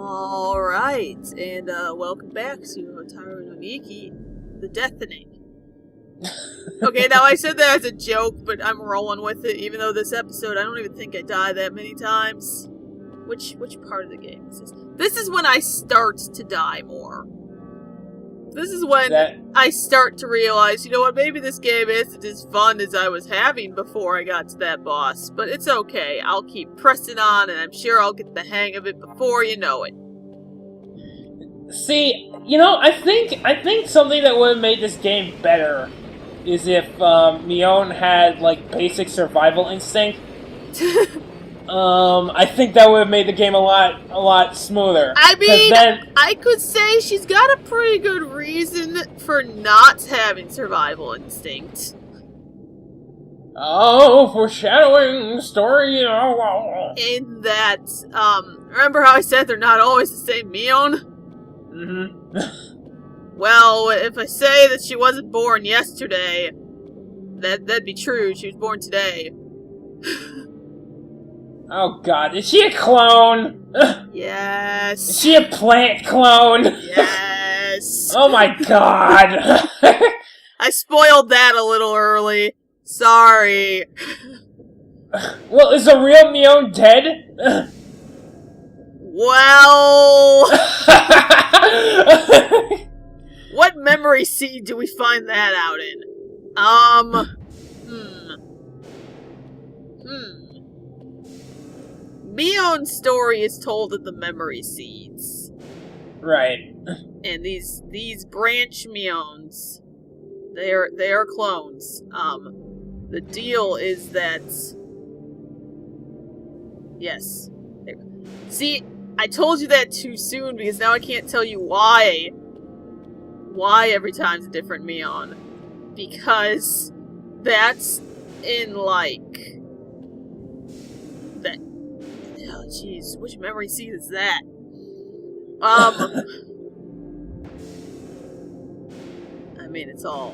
Alright, and welcome back to Hotaru no Miki, the Deathening. Okay, now I said that as a joke, but I'm rolling with it, even though this episode, I don't even think I die that many times. Which part of the game is this? This is when I start to die more. This is when I start to realize, you know what, maybe this game isn't as fun as I was having before I got to that boss. But it's okay, I'll keep pressing on, and I'm sure I'll get the hang of it before you know it. See, you know, I think something that would have made this game better is if Mion had, like, basic survival instinct. I think that would have made the game a lot smoother. I mean, I could say she's got a pretty good reason for not having survival instinct. Oh, foreshadowing story. In that, remember how I said they're not always the same Mion? Mm-hmm. Well, if I say that she wasn't born yesterday, that'd be true. She was born today. Oh god, is she a clone? Yes. Is she a plant clone? Yes. Oh my god. I spoiled that a little early. Sorry. Well, is the real Mion dead? Well... What memory seed do we find that out in? Mion's story is told in the memory seeds. Right. And these branch Mions, they are clones. The deal is that... Yes. See, I told you that too soon because now I can't tell you why every time's a different Mion. Because that's in, like... That... Oh, jeez. Which memory seed is that? I mean, it's all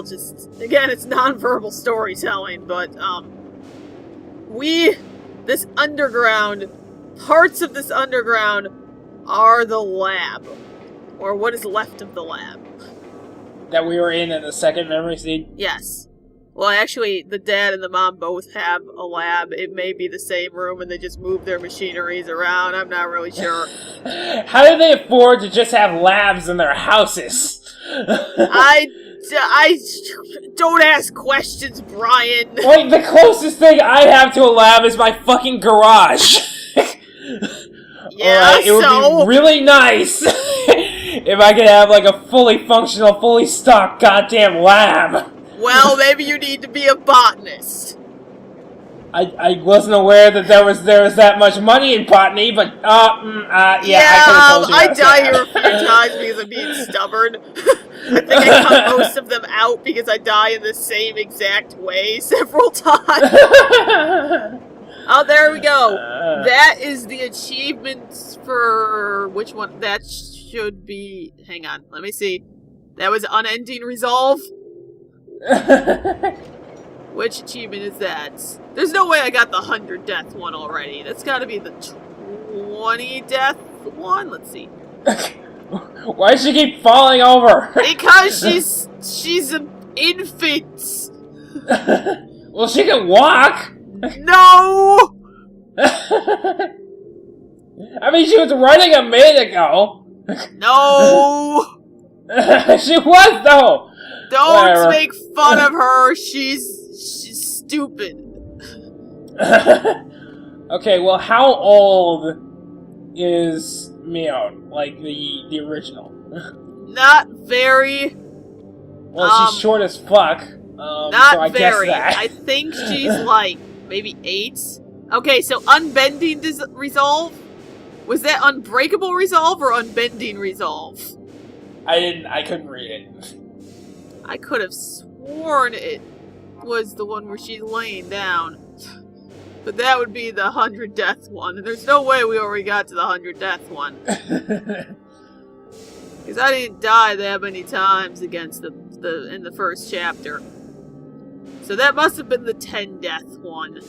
just... Again, it's nonverbal storytelling, but, this underground... Parts of this underground are the lab. Or what is left of the lab. That we were in the second memory seed? Yes. Well, actually, the dad and the mom both have a lab. It may be the same room and they just move their machineries around. I'm not really sure. How do they afford to just have labs in their houses? I don't ask questions, Brian. Like, the closest thing I have to a lab is my fucking garage. Yeah, right, it would be really nice if I could have, like, a fully functional, fully stocked goddamn lab. Well, maybe you need to be a botanist. I wasn't aware that there was that much money in botany, but, yeah, I die here a few times because I'm being stubborn. I think I cut most of them out because I die in the same exact way several times. Oh, there we go. That is the achievements for... Which one? That should be... Hang on, let me see. That was Unending Resolve? Which achievement is that? There's no way I got the 100 death one already. That's gotta be the 20 death one? Let's see. Why does she keep falling over? Because she's an infant. Well, she can walk. No! I mean, she was running a minute ago. No! She was, though. Don't make fun of her. She's stupid. Okay, well, how old is Mion? Like, the original? Not very. Well, she's short as fuck. Not so I very. Guess that. I think she's, like, maybe 8. Okay, so Unbending Resolve? Was that Unbreakable Resolve or Unbending Resolve? I couldn't read it. I could have sworn it was the one where she's laying down. But that would be the 100 death one. And there's no way we already got to the 100 death one. Because I didn't die that many times against in the first chapter. So that must have been the 10 death one.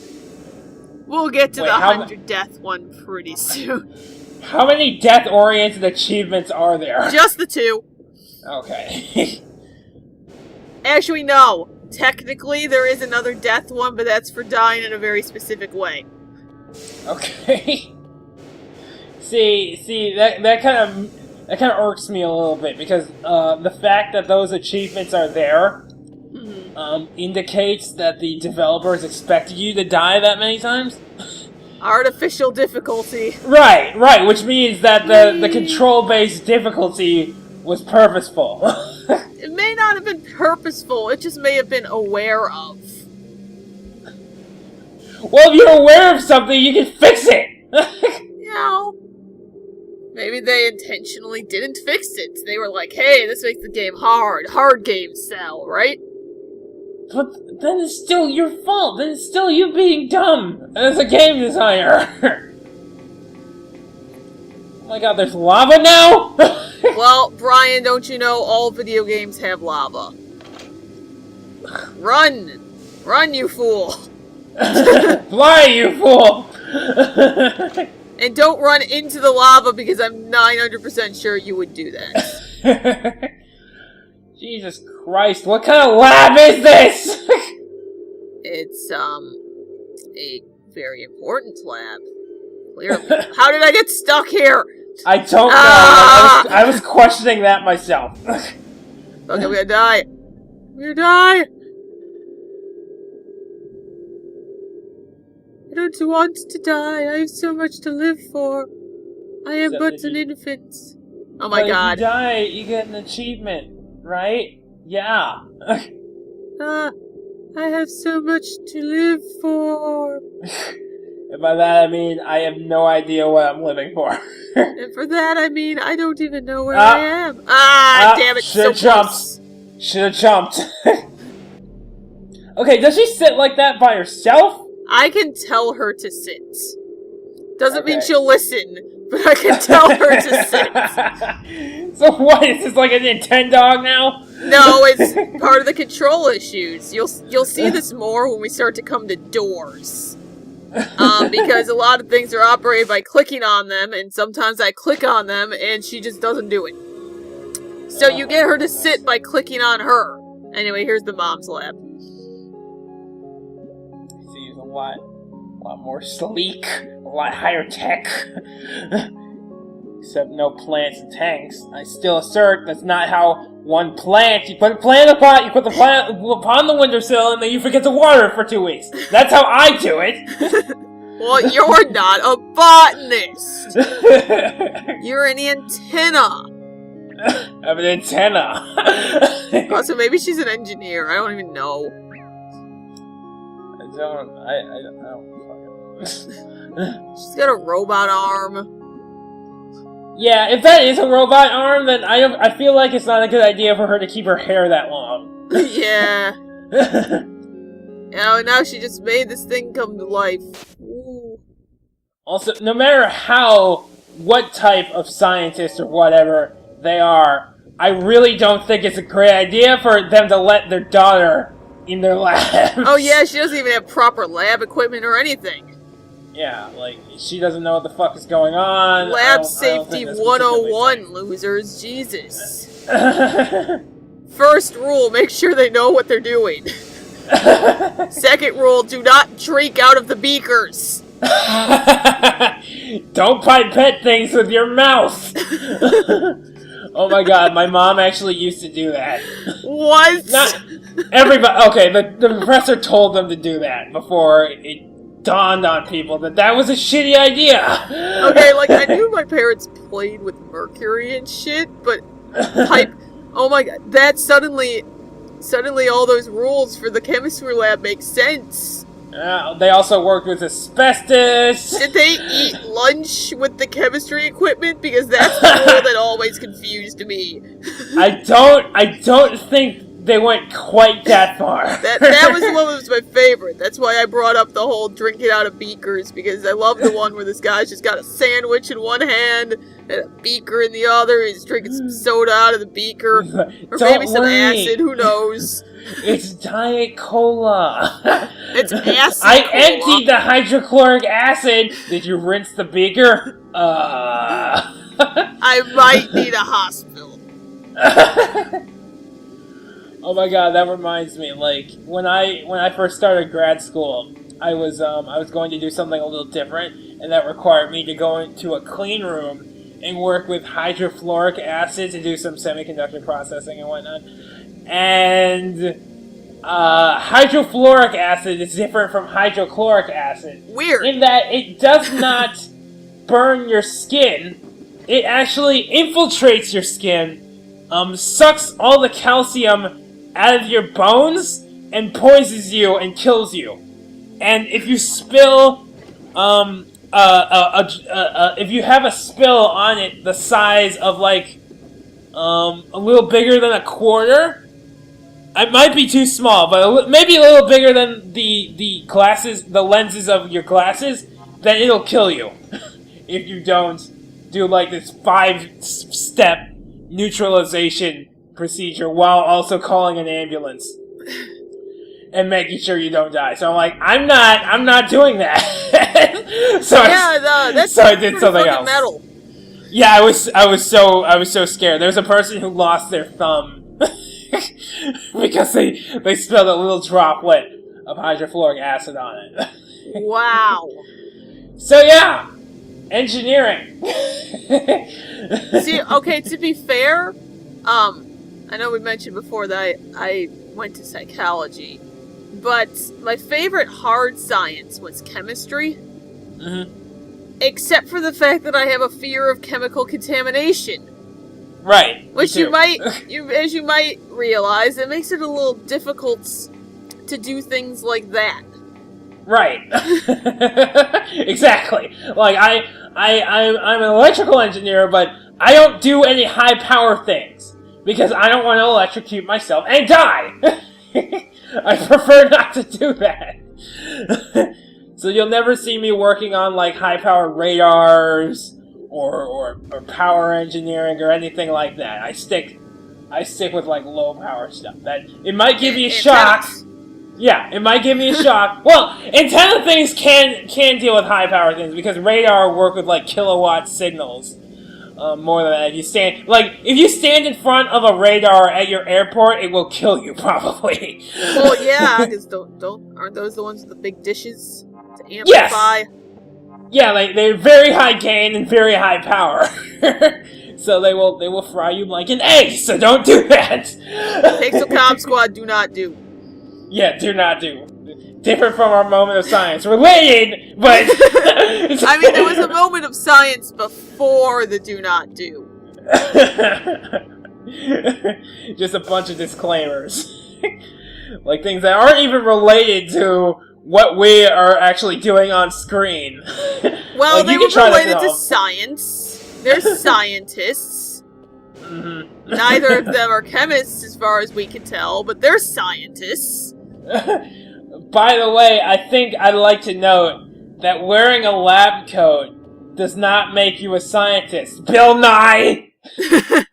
We'll get to Wait, the how 100 death one pretty soon. How many death-oriented achievements are there? Just the 2. Okay. Actually, no. Technically, there is another death one, but that's for dying in a very specific way. Okay. See, that kind of irks me a little bit, because the fact that those achievements are there indicates that the developers expected you to die that many times. Artificial difficulty. Right, which means that the control-based difficulty was purposeful. It may not have been purposeful, it just may have been aware of. Well, if you're aware of something, you can fix it! You know, maybe they intentionally didn't fix it. They were like, hey, this makes the game hard. Hard games sell, right? But then it's still your fault. Then it's still you being dumb as a game designer. Oh my god, there's lava now? Well, Brian, don't you know all video games have lava? Run! Run, you fool! Fly, you fool! And don't run into the lava because I'm 900% sure you would do that. Jesus Christ, what kind of lab is this? It's, a very important lab. Clearly. How did I get stuck here? I don't know. I was questioning that myself. Okay, we're gonna die. We're gonna die! I don't want to die. I have so much to live for. I am but an infant. Oh my god. If you die, you get an achievement, right? Yeah. I have so much to live for. And by that I mean I have no idea what I'm living for. And for that I mean I don't even know where I am. Damn it, should've jumped. Should've jumped. Okay, does she sit like that by herself? I can tell her to sit. Doesn't mean she'll listen, but I can tell her to sit. So what, is this like a Nintendo now? No, it's part of the control issues. You'll see this more when we start to come to doors. Because a lot of things are operated by clicking on them, and sometimes I click on them, and she just doesn't do it. So you get her to sit by clicking on her. Anyway, here's the mom's lab. She's a lot more sleek, a lot higher tech. Except no plants and tanks. I still assert that's not how one plant. You put a plant in a pot, you put the plant upon the windowsill, and then you forget to water it for 2 weeks. That's how I do it. Well, you're not a botanist. You're an antenna. I'm an antenna. Also, maybe she's an engineer. I don't even know. I don't She's got a robot arm. Yeah, if that is a robot arm, then I feel like it's not a good idea for her to keep her hair that long. Yeah. Oh, now she just made this thing come to life. Ooh. Also, no matter what type of scientist or whatever they are, I really don't think it's a great idea for them to let their daughter in their labs. Oh yeah, she doesn't even have proper lab equipment or anything. Yeah, like, she doesn't know what the fuck is going on. Lab safety 101, losers. Jesus. First rule, make sure they know what they're doing. Second rule, do not drink out of the beakers. Don't pipette things with your mouth. Oh my god, my mom actually used to do that. What? Not everybody. Okay, the professor told them to do that before it dawned on people that was a shitty idea. Okay, like, I knew my parents played with mercury and shit, but oh my god, that suddenly all those rules for the chemistry lab make sense. They also worked with asbestos. Did they eat lunch with the chemistry equipment? Because that's the rule that always confused me. I don't think they went quite that far. That was the one that was my favorite. That's why I brought up the whole drink it out of beakers, because I love the one where this guy's just got a sandwich in one hand and a beaker in the other. He's drinking some soda out of the beaker. Or maybe some acid, who knows. It's Diet Cola. It's acid I cola. emptied the hydrochloric acid. Did you rinse the beaker? I might need a hospital. Oh my god, that reminds me. Like when I first started grad school, I was going to do something a little different, and that required me to go into a clean room and work with hydrofluoric acid to do some semiconductor processing and whatnot. And hydrofluoric acid is different from hydrochloric acid. Weird. In that it does not burn your skin. It actually infiltrates your skin, sucks all the calcium out of your bones, and poisons you and kills you. And if you spill, if you have a spill on it the size of like a little bigger than a quarter, it might be too small, but maybe a little bigger than the lenses of your glasses, then it'll kill you if you don't do like this 5-step neutralization procedure while also calling an ambulance and making sure you don't die. So I'm like, I'm not doing that. so I did something else. Metal. Yeah, I was so scared. There was a person who lost their thumb because they spilled a little droplet of hydrofluoric acid on it. Wow. So yeah, engineering. See, okay, to be fair, I know we mentioned before that I went to psychology, but my favorite hard science was chemistry. Mm-hmm. Except for the fact that I have a fear of chemical contamination. Right. Which as you might realize, it makes it a little difficult to do things like that. Right. Exactly. Like I'm an electrical engineer, but I don't do any high power things because I don't want to electrocute myself and die. I prefer not to do that. So you'll never see me working on like high power radars or power engineering or anything like that. I stick with like low power stuff. That it might give you a shock. Yeah, it might give me a shock. Well, antenna things can deal with high power things because radar work with like kilowatt signals. More than that, if you stand in front of a radar at your airport, it will kill you probably. Well, yeah, because aren't those the ones with the big dishes to amplify? Yes. Yeah, they're very high gain and very high power. So they will fry you like an egg. So don't do that. Pixel Comm Squad, do not do. Yeah, do not do. Different from our moment of science. Related, but... I mean, there was a moment of science before the do not do. Just a bunch of disclaimers. Like things that aren't even related to what we are actually doing on screen. Well, like, they were related to science. They're scientists. Mm-hmm. Neither of them are chemists as far as we can tell, but they're scientists. By the way, I think I'd like to note that wearing a lab coat does not make you a scientist. Bill Nye! I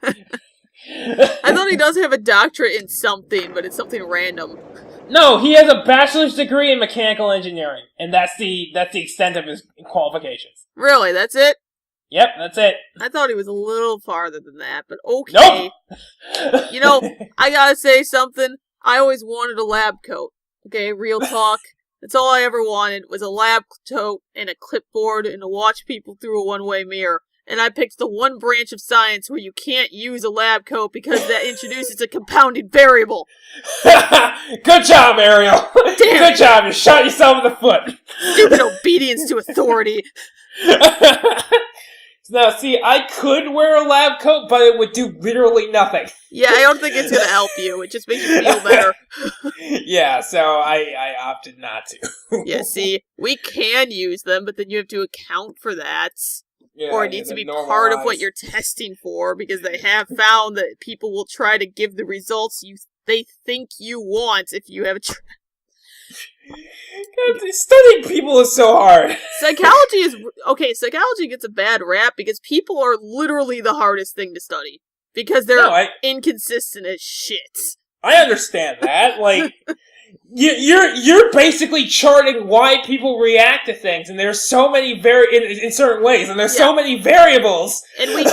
thought he does have a doctorate in something, but it's something random. No, he has a bachelor's degree in mechanical engineering, and that's the extent of his qualifications. Really, that's it? Yep, that's it. I thought he was a little farther than that, but okay. Nope! You know, I gotta say something. I always wanted a lab coat. Okay, real talk. That's all I ever wanted, was a lab coat and a clipboard and to watch people through a one-way mirror. And I picked the one branch of science where you can't use a lab coat because that introduces a compounded variable. Good job, Ariel. Damn. Good job. You shot yourself in the foot. Stupid obedience to authority. Now, see, I could wear a lab coat, but it would do literally nothing. Yeah, I don't think it's going to help you. It just makes you feel better. Yeah, so I opted not to. Yeah, see, we can use them, but then you have to account for that. Yeah, or it needs to be part of what you're testing for, because they have found that people will try to give the results you they think you want if you have a Studying people is so hard. Psychology gets a bad rap because people are literally the hardest thing to study. Because they're inconsistent as shit. I understand that. Like, you're basically charting why people react to things, and there's so many in certain ways, and there's so many variables. And we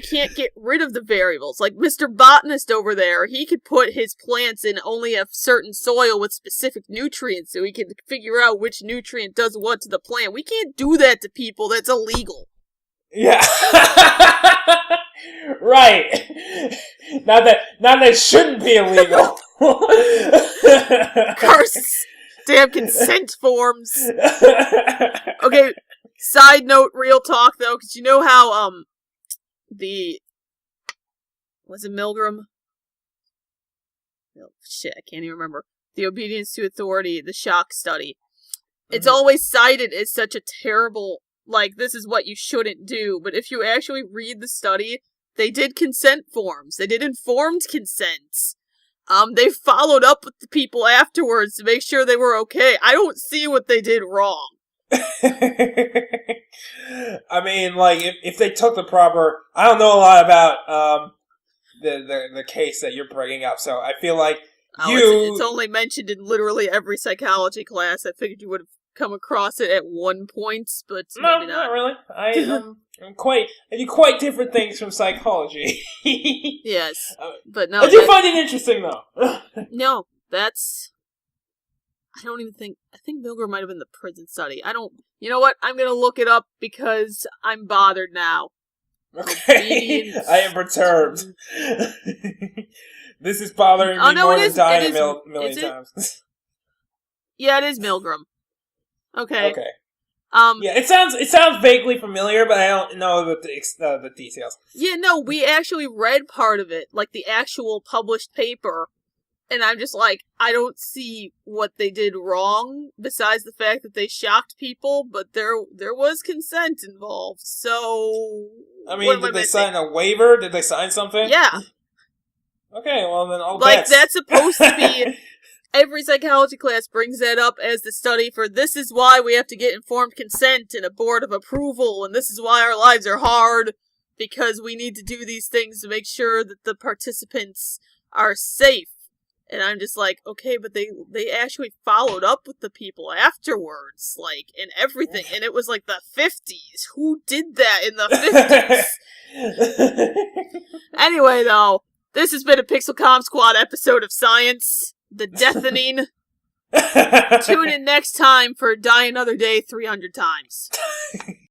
can't get rid of the variables. Like Mr. Botanist over there, he could put his plants in only a certain soil with specific nutrients, so he can figure out which nutrient does what to the plant. We can't do that to people. That's illegal. Yeah. Right. Not that it shouldn't be illegal. Curse! Damn consent forms. Okay, side note, real talk though, because you know how, was it Milgram? Oh, shit, I can't even remember. The obedience to authority, the shock study. It's always cited as such a terrible, like, this is what you shouldn't do, but if you actually read the study, they did consent forms. They did informed consent. They followed up with the people afterwards to make sure they were okay. I don't see what they did wrong. I mean, like, if they took the proper... I don't know a lot about the case that you're bringing up, so I feel like it's only mentioned in literally every psychology class. I figured you would have come across it at one point, but maybe not really. I do quite different things from psychology. Yes, but no. I do find it interesting, though. No, that's... I think Milgram might have been the prison study. You know what? I'm gonna look it up because I'm bothered now. Okay. I am perturbed. This is bothering me more than dying a million times. Yeah, it is Milgram. Okay. Yeah, it sounds vaguely familiar, but I don't know the details. Yeah, no, we actually read part of it, like the actual published paper, and I'm just like, I don't see what they did wrong, besides the fact that they shocked people, but there was consent involved, so... I mean, did they sign a waiver? Did they sign something? Yeah. Okay, well then all bets. That's supposed to be... Every psychology class brings that up as the study for this is why we have to get informed consent and a board of approval, and this is why our lives are hard, because we need to do these things to make sure that the participants are safe. And I'm just like, okay, but they actually followed up with the people afterwards, like, and everything, and it was like the 50s. Who did that in the 50s? Anyway, though, this has been a PixelCom Squad episode of Science. The Deathening. Tune in next time for Die Another Day 300 times.